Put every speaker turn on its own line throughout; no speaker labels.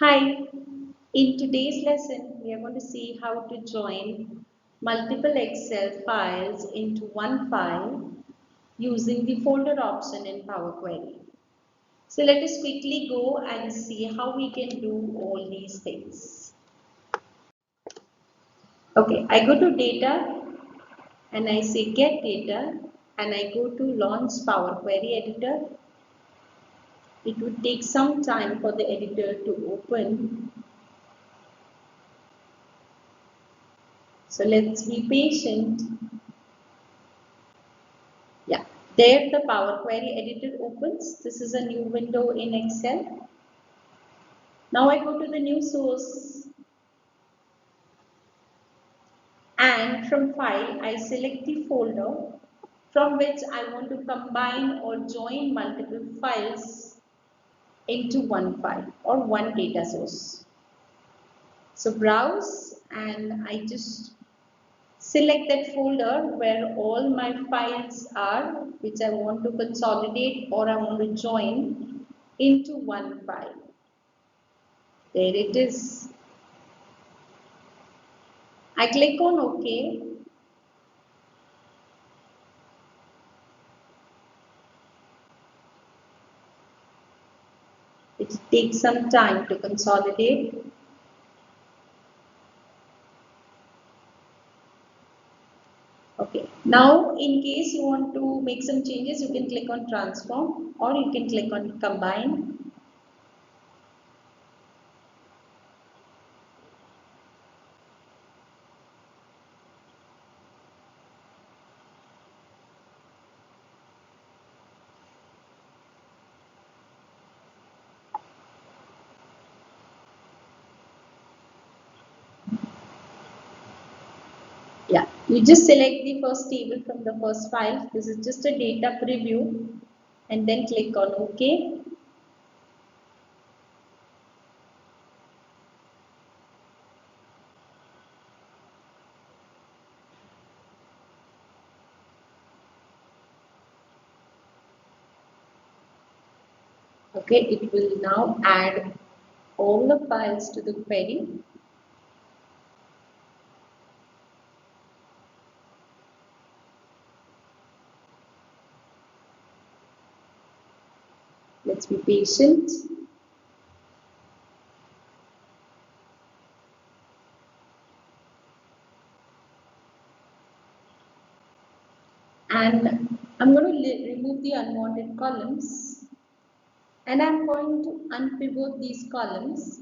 Hi, in today's lesson, we are going to see how to join multiple Excel files into one file using the folder option in Power Query. So let us quickly go and see how we can do all these things. Okay, I go to data and I say get data and I go to launch Power Query editor. It would take some time for the editor to open. So let's be patient. Yeah, there the Power Query editor opens. This is a new window in Excel. Now I go to the new source and from file I select the folder from which I want to combine or join multiple files into one file or one data source. So browse and I just select that folder where all my files are which I want to consolidate or I want to join into one file. There it is. I click on OK. It takes some time to consolidate. Okay. Now, in case you want to make some changes, you can click on transform or you can click on combine. Yeah, you just select the first table from the first file. This is just a data preview and then click on OK. Okay, it will now add all the files to the query. Let's be patient. And I'm going to remove the unwanted columns and I'm going to unpivot these columns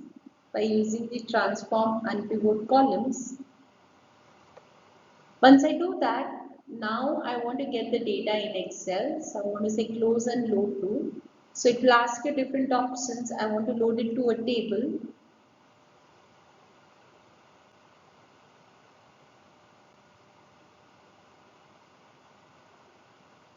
by using the transform unpivot columns. Once I do that, now I want to get the data in Excel. So I'm going to say close and load to. So it will ask you different options. I want to load it to a table.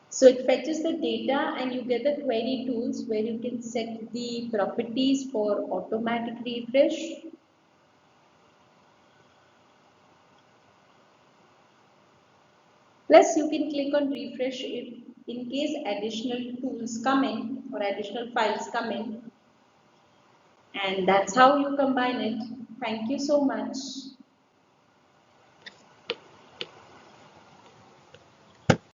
So it fetches the data and you get the query tools where you can set the properties for automatic refresh. Plus you can click on refresh if in case additional tools come in or additional files come in. And that's how you combine it. Thank you so much.